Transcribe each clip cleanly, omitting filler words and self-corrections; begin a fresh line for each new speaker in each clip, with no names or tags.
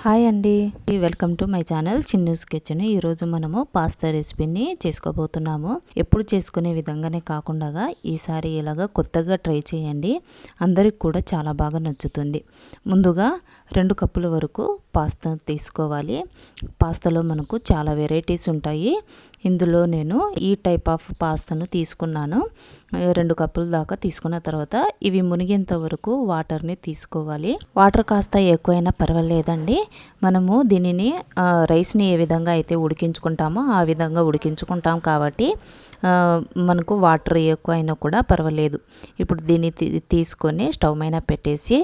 Hi అండి, welcome to my channel Chinnu's kitchen. ఈరోజు మనము పాస్తా రెసిపీని చేసుకోబోతున్నాము. ఎప్పుడు చేసుకునే విధంగానే కాకుండా ఈసారి ఇలాగా కొత్తగా ట్రై చేయండి. అందరికి కూడా చాలా బాగా నచ్చుతుంది. ముందుగా 2 కప్పుల వరకు పాస్తా తీసుకోవాలి. పాస్తాలో మనకు చాలా వెరైటీస్ ఉంటాయి. ఇందులో నేను ఈ టైప్ ఆఫ్ పాస్తాను తీసుకున్నాను. 2 కప్పుల దాకా తీసుకున్న తర్వాత ఇవి మునిగేంత వరకు వాటర్ని తీసుకోవాలి. వాటర్ కాస్త ఎక్కువైనా పర్వాలేదండి. మనము దీనిని రైస్ని ఏ విధంగా అయితే ఉడికించుకుంటామో ఆ విధంగా ఉడికించుకుంటాం కాబట్టి మనకు వాటర్ ఎక్కువ అయినా కూడా పర్వాలేదు. ఇప్పుడు దీన్ని తీసుకొని స్టవ్ మీద పెట్టేసి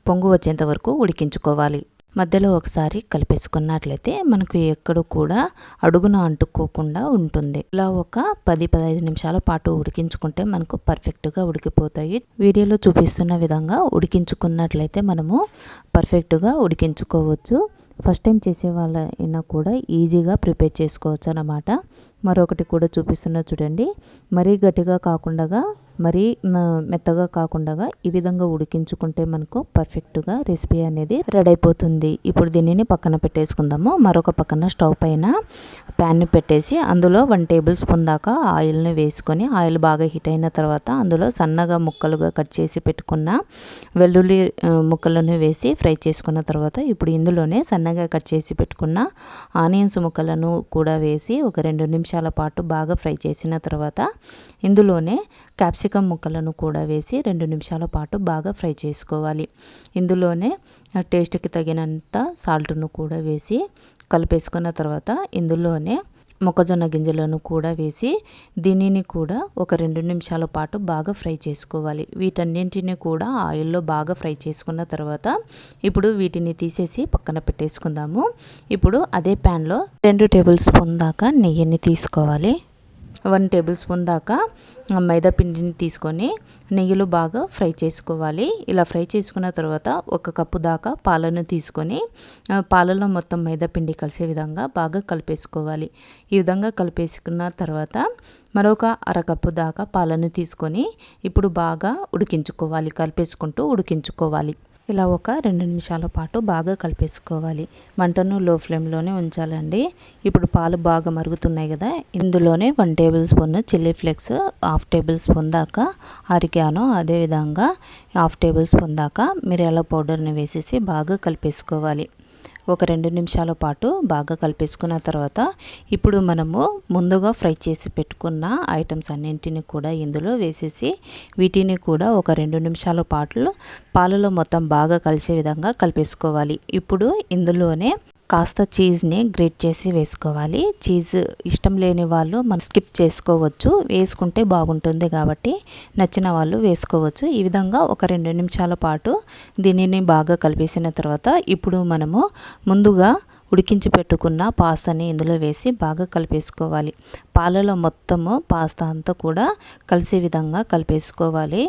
పొంగు వచ్చేంత వరకు ఉడికించుకోవాలి. మధ్యలో ఒకసారి కలిపేసుకున్నట్లయితే మనకు ఎక్కడ కూడా అడుగున అంటుకోకుండా ఉంటుంది. ఇలా ఒక 10-15 నిమిషాల పాటు ఉడికించుకుంటే మనకు పర్ఫెక్ట్గా ఉడికిపోతాయి. వీడియోలో చూపిస్తున్న విధంగా ఉడికించుకున్నట్లయితే మనము పర్ఫెక్ట్గా ఉడికించుకోవచ్చు. ఫస్ట్ టైం చేసే వాళ్ళైనా కూడా ఈజీగా ప్రిపేర్ చేసుకోవచ్చు అన్నమాట. మరొకటి కూడా చూపిస్తున్నా చూడండి. మరీ గట్టిగా కాకుండా మరీ మెత్తగా కాకుండా ఈ విధంగా ఉడికించుకుంటే మనకు పర్ఫెక్ట్గా రెసిపీ అనేది రెడీ అయిపోతుంది. ఇప్పుడు దీనిని పక్కన పెట్టేసుకుందాము. మరొక పక్కన స్టవ్ పైన ప్యాన్ని పెట్టేసి అందులో 1 టేబుల్ స్పూన్ దాకా ఆయిల్ని వేసుకొని ఆయిల్ బాగా హీట్ అయిన తర్వాత అందులో సన్నగా ముక్కలుగా కట్ చేసి పెట్టుకున్న వెల్లుల్లి ముక్కలను వేసి ఫ్రై చేసుకున్న తర్వాత ఇప్పుడు ఇందులోనే సన్నగా కట్ చేసి పెట్టుకున్న ఆనియన్స్ ముక్కలను కూడా వేసి ఒక 2 నిమిషాల పాటు బాగా ఫ్రై చేసిన తర్వాత ఇందులోనే క్యాప్సికమ్ ముక్కలను కూడా వేసి 2 నిమిషాల పాటు బాగా ఫ్రై చేసుకోవాలి. ఇందులోనే టేస్ట్కి తగినంత సాల్ట్ను కూడా వేసి కలిపేసుకున్న తర్వాత ఇందులోనే మొక్కజొన్న గింజలను కూడా వేసి దీనిని కూడా ఒక 2 నిమిషాల పాటు బాగా ఫ్రై చేసుకోవాలి. వీటన్నింటిని కూడా ఆయిల్లో బాగా ఫ్రై చేసుకున్న తర్వాత ఇప్పుడు వీటిని తీసేసి పక్కన పెట్టేసుకుందాము. ఇప్పుడు అదే ప్యాన్లో 2 టేబుల్ స్పూన్ దాకా నెయ్యిని తీసుకోవాలి. 1 టేబుల్ స్పూన్ దాకా మైదా పిండిని తీసుకొని నెయ్యిలో బాగా ఫ్రై చేసుకోవాలి. ఇలా ఫ్రై చేసుకున్న తర్వాత 1 కప్పు దాకా పాలను తీసుకొని పాలలో మొత్తం మైదా పిండి కలిసే విధంగా బాగా కలిపేసుకోవాలి. ఈ విధంగా కలిపేసుకున్న తర్వాత మరొక 1/2 కప్పు దాకా పాలను తీసుకొని ఇప్పుడు బాగా ఉడికించుకోవాలి. కలిపేసుకుంటూ ఉడికించుకోవాలి. ఇలా ఒక 2 నిమిషాల పాటు బాగా కలిపేసుకోవాలి. మంటను లో ఫ్లేమ్లోనే ఉంచాలండి. ఇప్పుడు పాలు బాగా మరుగుతున్నాయి కదా, ఇందులోనే 1 table spoon chilli flakes, 1/2 table spoon దాకా ఆరిగానో, అదేవిధంగా 1/2 టేబుల్ స్పూన్ దాకా మిరియాల పౌడర్ని వేసేసి బాగా కలిపేసుకోవాలి. ఒక 2 నిమిషాల పాటు బాగా కలిపేసుకున్న తర్వాత ఇప్పుడు మనము ముందుగా ఫ్రై చేసి పెట్టుకున్న ఐటమ్స్ అన్నింటిని కూడా ఇందులో వేసేసి వీటిని కూడా ఒక 2 నిమిషాల పాటు పాలలో మొత్తం బాగా కలిసే విధంగా కలిపేసుకోవాలి. ఇప్పుడు ఇందులోనే కాస్త చీజ్ని గ్రేట్ చేసి వేసుకోవాలి. చీజ్ ఇష్టం లేని వాళ్ళు మనం స్కిప్ చేసుకోవచ్చు. వేసుకుంటే బాగుంటుంది కాబట్టి నచ్చిన వాళ్ళు వేసుకోవచ్చు. ఈ విధంగా ఒక 2 నిమిషాల పాటు దీనిని బాగా కలిపేసిన తర్వాత ఇప్పుడు మనము ముందుగా ఉడికించి పెట్టుకున్న పాస్తాని ఇందులో వేసి బాగా కలిపేసుకోవాలి. పాలలో మొత్తము పాస్తా అంతా కూడా కలిసే విధంగా కలిపేసుకోవాలి.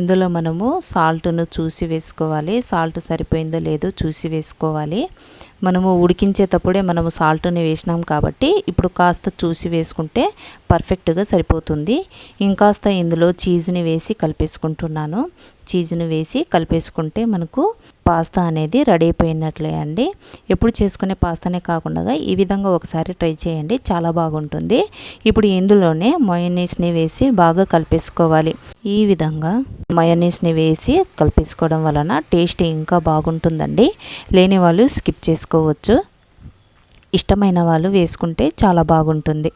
ఇందులో మనము సాల్ట్ను చూసి వేసుకోవాలి. సాల్ట్ సరిపోయిందో లేదో చూసి వేసుకోవాలి. మనము ఉడికించేటప్పుడే మనము సాల్ట్ని వేసినాం కాబట్టి ఇప్పుడు కాస్త చూసి వేసుకుంటే పర్ఫెక్ట్గా సరిపోతుంది. ఇంకాస్త ఇందులో చీజ్ని వేసి కలిపేసుకుంటున్నాను. చీజ్ని వేసి కలిపేసుకుంటే మనకు పాస్తా అనేది రెడీ అయిపోయినట్లే అండి. ఎప్పుడు చేసుకునే పాస్తానే కాకుండా ఈ విధంగా ఒకసారి ట్రై చేయండి, చాలా బాగుంటుంది. ఇప్పుడు ఇందులోనే మయోనీస్ని వేసి బాగా కలిపేసుకోవాలి. ఈ విధంగా మయోనీస్ని వేసి కలిపేసుకోవడం వలన టేస్ట్ ఇంకా బాగుంటుందండి. లేని వాళ్ళు స్కిప్ చేసుకోవచ్చు. ఇష్టమైన వాళ్ళు వేసుకుంటే చాలా బాగుంటుంది.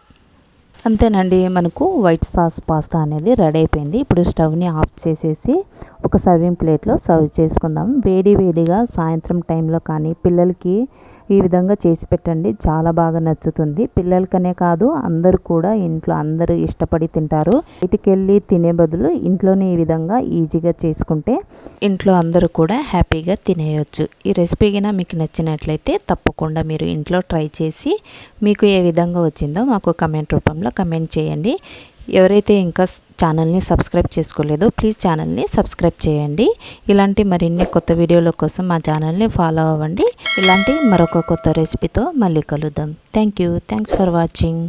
అంతేనండి, మనకు వైట్ సాస్ పాస్తా అనేది రెడీ అయిపోయింది. ఇప్పుడు స్టవ్ని ఆఫ్ చేసేసి ఒక సర్వింగ్ ప్లేట్లో సర్వ్ చేసుకుందాం. వేడి వేడిగా సాయంత్రం టైంలో కానీ పిల్లలకి ఈ విధంగా చేసి పెట్టండి, చాలా బాగా నచ్చుతుంది. పిల్లలకనే కాదు అందరూ కూడా ఇంట్లో అందరూ ఇష్టపడి తింటారు. బయటికెళ్ళి తినే బదులు ఇంట్లోనే ఈ విధంగా ఈజీగా చేసుకుంటే ఇంట్లో అందరూ కూడా హ్యాపీగా తినేయొచ్చు. ఈ రెసిపీ కినా మీకు నచ్చినట్లయితే తప్పకుండా మీరు ఇంట్లో ట్రై చేసి మీకు ఏ విధంగా వచ్చిందో మాకు కమెంట్ రూపంలో కమెంట్ చేయండి. ఎవరైతే ఇంకా ఛానల్ని సబ్స్క్రైబ్ చేసుకోలేదో ప్లీజ్ ఛానల్ని సబ్స్క్రైబ్ చేయండి. ఇలాంటి మరిన్ని కొత్త వీడియోల కోసం మా ఛానల్ని ఫాలో అవ్వండి. ఇలాంటి మరొక కొత్త రెసిపీతో మళ్ళీ కలుద్దాం. Thanks for watching.